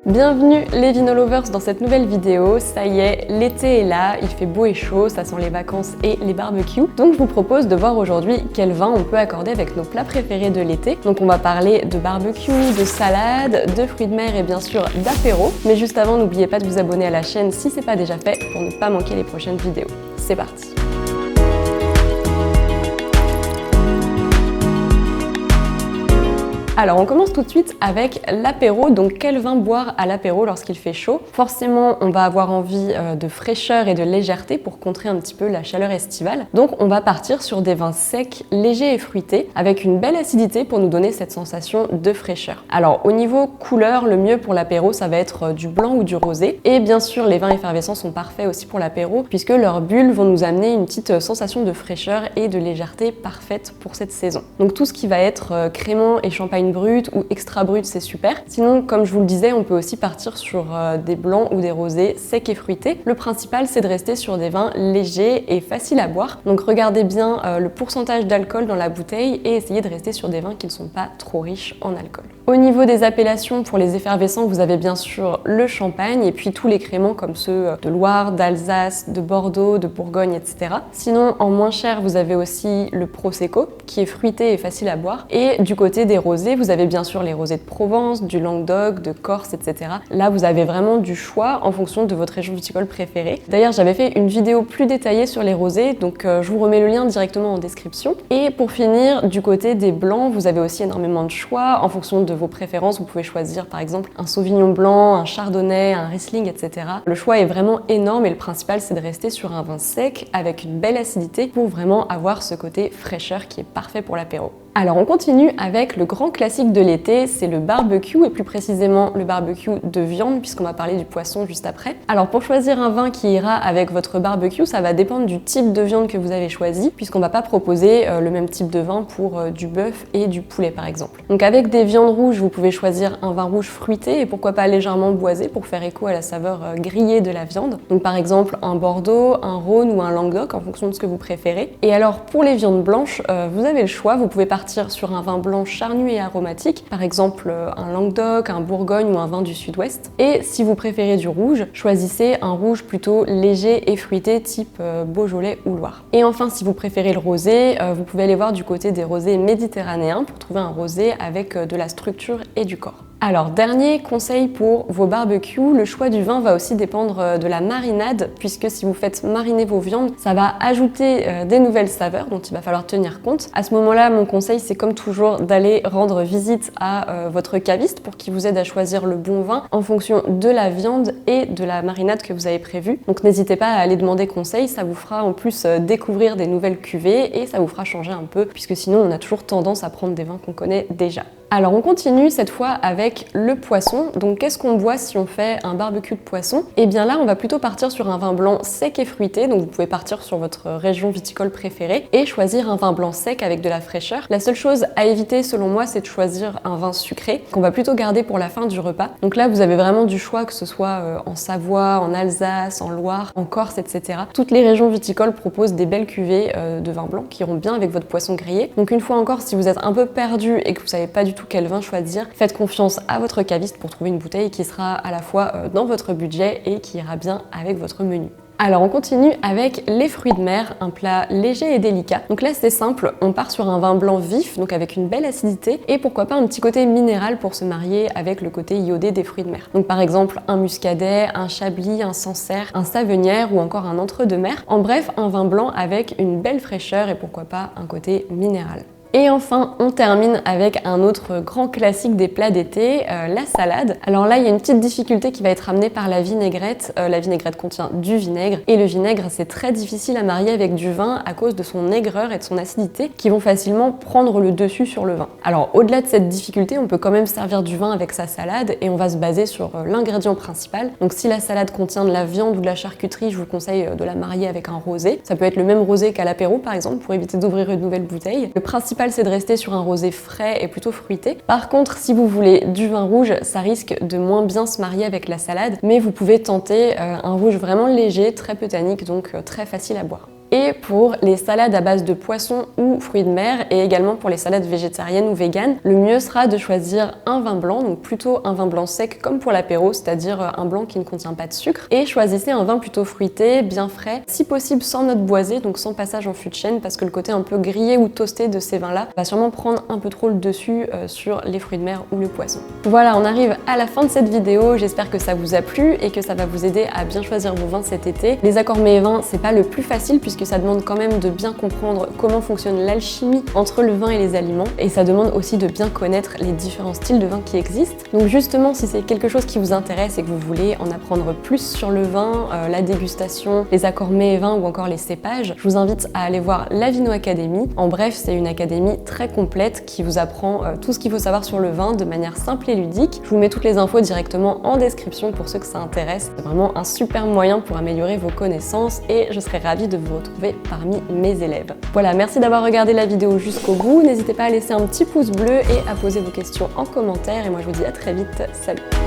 Bienvenue les Vino-Lovers dans cette nouvelle vidéo. Ça y est, l'été est là, il fait beau et chaud, ça sent les vacances et les barbecues. Donc je vous propose de voir aujourd'hui quel vin on peut accorder avec nos plats préférés de l'été. Donc on va parler de barbecue, de salade, de fruits de mer et bien sûr d'apéro. Mais juste avant, n'oubliez pas de vous abonner à la chaîne si c'est pas déjà fait pour ne pas manquer les prochaines vidéos. C'est parti! Alors on commence tout de suite avec l'apéro. Donc quel vin boire à l'apéro lorsqu'il fait chaud? Forcément on va avoir envie de fraîcheur et de légèreté pour contrer un petit peu la chaleur estivale. Donc on va partir sur des vins secs, légers et fruités avec une belle acidité pour nous donner cette sensation de fraîcheur. Alors au niveau couleur, le mieux pour l'apéro ça va être du blanc ou du rosé. Et bien sûr les vins effervescents sont parfaits aussi pour l'apéro puisque leurs bulles vont nous amener une petite sensation de fraîcheur et de légèreté parfaite pour cette saison. Donc tout ce qui va être crémant et champagne brut ou extra brut, c'est super. Sinon, comme je vous le disais, on peut aussi partir sur des blancs ou des rosés secs et fruités. Le principal, c'est de rester sur des vins légers et faciles à boire. Donc regardez bien le pourcentage d'alcool dans la bouteille et essayez de rester sur des vins qui ne sont pas trop riches en alcool. Au niveau des appellations, pour les effervescents, vous avez bien sûr le champagne et puis tous les crémants comme ceux de Loire, d'Alsace, de Bordeaux, de Bourgogne, etc. Sinon, en moins cher, vous avez aussi le Prosecco qui est fruité et facile à boire. Et du côté des rosés, vous avez bien sûr les rosés de Provence, du Languedoc, de Corse, etc. Là, vous avez vraiment du choix en fonction de votre région viticole préférée. D'ailleurs, j'avais fait une vidéo plus détaillée sur les rosés, donc je vous remets le lien directement en description. Et pour finir, du côté des blancs, vous avez aussi énormément de choix en fonction de vos préférences. Vous pouvez choisir par exemple un Sauvignon blanc, un Chardonnay, un Riesling, etc. Le choix est vraiment énorme et le principal, c'est de rester sur un vin sec avec une belle acidité pour vraiment avoir ce côté fraîcheur qui est parfait pour l'apéro. Alors on continue avec le grand classique de l'été, c'est le barbecue et plus précisément le barbecue de viande puisqu'on va parler du poisson juste après. Alors pour choisir un vin qui ira avec votre barbecue, ça va dépendre du type de viande que vous avez choisi puisqu'on va pas proposer le même type de vin pour du bœuf et du poulet par exemple. Donc avec des viandes rouges, vous pouvez choisir un vin rouge fruité et pourquoi pas légèrement boisé pour faire écho à la saveur grillée de la viande. Donc par exemple un Bordeaux, un Rhône ou un Languedoc en fonction de ce que vous préférez. Et alors pour les viandes blanches, vous avez le choix, vous pouvez partir sur un vin blanc charnu et aromatique, par exemple un Languedoc, un Bourgogne ou un vin du sud-ouest. Et si vous préférez du rouge, choisissez un rouge plutôt léger et fruité type Beaujolais ou Loire. Et enfin, si vous préférez le rosé, vous pouvez aller voir du côté des rosés méditerranéens pour trouver un rosé avec de la structure et du corps. Alors, dernier conseil pour vos barbecues, le choix du vin va aussi dépendre de la marinade, puisque si vous faites mariner vos viandes, ça va ajouter des nouvelles saveurs dont il va falloir tenir compte. À ce moment-là, mon conseil, c'est comme toujours d'aller rendre visite à votre caviste pour qu'il vous aide à choisir le bon vin en fonction de la viande et de la marinade que vous avez prévue. Donc n'hésitez pas à aller demander conseil, ça vous fera en plus découvrir des nouvelles cuvées et ça vous fera changer un peu, puisque sinon on a toujours tendance à prendre des vins qu'on connaît déjà. Alors on continue cette fois avec le poisson. Donc qu'est-ce qu'on boit si on fait un barbecue de poisson? Et bien là on va plutôt partir sur un vin blanc sec et fruité, donc vous pouvez partir sur votre région viticole préférée et choisir un vin blanc sec avec de la fraîcheur. La seule chose à éviter selon moi, c'est de choisir un vin sucré qu'on va plutôt garder pour la fin du repas. Donc là vous avez vraiment du choix, que ce soit en Savoie, en Alsace, en Loire, en Corse, etc. Toutes les régions viticoles proposent des belles cuvées de vin blanc qui iront bien avec votre poisson grillé. Donc une fois encore, si vous êtes un peu perdu et que vous savez pas du tout quel vin choisir, faites confiance à votre caviste pour trouver une bouteille qui sera à la fois dans votre budget et qui ira bien avec votre menu. Alors on continue avec les fruits de mer, un plat léger et délicat. Donc là c'est simple, on part sur un vin blanc vif, donc avec une belle acidité et pourquoi pas un petit côté minéral pour se marier avec le côté iodé des fruits de mer. Donc par exemple un muscadet, un chablis, un sancerre, un savenière ou encore un entre-deux-mer. En bref, un vin blanc avec une belle fraîcheur et pourquoi pas un côté minéral. Et enfin, on termine avec un autre grand classique des plats d'été, la salade. Alors là, il y a une petite difficulté qui va être amenée par la vinaigrette. La vinaigrette contient du vinaigre et le vinaigre, c'est très difficile à marier avec du vin à cause de son aigreur et de son acidité qui vont facilement prendre le dessus sur le vin. Alors au-delà de cette difficulté, on peut quand même servir du vin avec sa salade et on va se baser sur l'ingrédient principal. Donc si la salade contient de la viande ou de la charcuterie, je vous conseille de la marier avec un rosé. Ça peut être le même rosé qu'à l'apéro par exemple pour éviter d'ouvrir une nouvelle bouteille. Le principal, c'est de rester sur un rosé frais et plutôt fruité. Par contre, si vous voulez du vin rouge, ça risque de moins bien se marier avec la salade, mais vous pouvez tenter un rouge vraiment léger, très peu tannique, donc très facile à boire. et pour les salades à base de poisson ou fruits de mer, et également pour les salades végétariennes ou véganes, le mieux sera de choisir un vin blanc, donc plutôt un vin blanc sec comme pour l'apéro, c'est-à-dire un blanc qui ne contient pas de sucre, et choisissez un vin plutôt fruité, bien frais, si possible sans note boisée, donc sans passage en fût de chêne, parce que le côté un peu grillé ou toasté de ces vins-là va sûrement prendre un peu trop le dessus sur les fruits de mer ou le poisson. Voilà, on arrive à la fin de cette vidéo, j'espère que ça vous a plu et que ça va vous aider à bien choisir vos vins cet été. Les accords mets et vins, c'est pas le plus facile puisque ça demande quand même de bien comprendre comment fonctionne l'alchimie entre le vin et les aliments, et ça demande aussi de bien connaître les différents styles de vin qui existent. Donc justement, si c'est quelque chose qui vous intéresse et que vous voulez en apprendre plus sur le vin, la dégustation, les accords mets et vins ou encore les cépages, je vous invite à aller voir la Vino Academy. En bref, c'est une académie très complète qui vous apprend tout ce qu'il faut savoir sur le vin de manière simple et ludique. Je vous mets toutes les infos directement en description pour ceux que ça intéresse. C'est vraiment un super moyen pour améliorer vos connaissances et je serai ravie de vous retrouver parmi mes élèves. Voilà, merci d'avoir regardé la vidéo jusqu'au bout. N'hésitez pas à laisser un petit pouce bleu et à poser vos questions en commentaire. Et moi, je vous dis à très vite. Salut!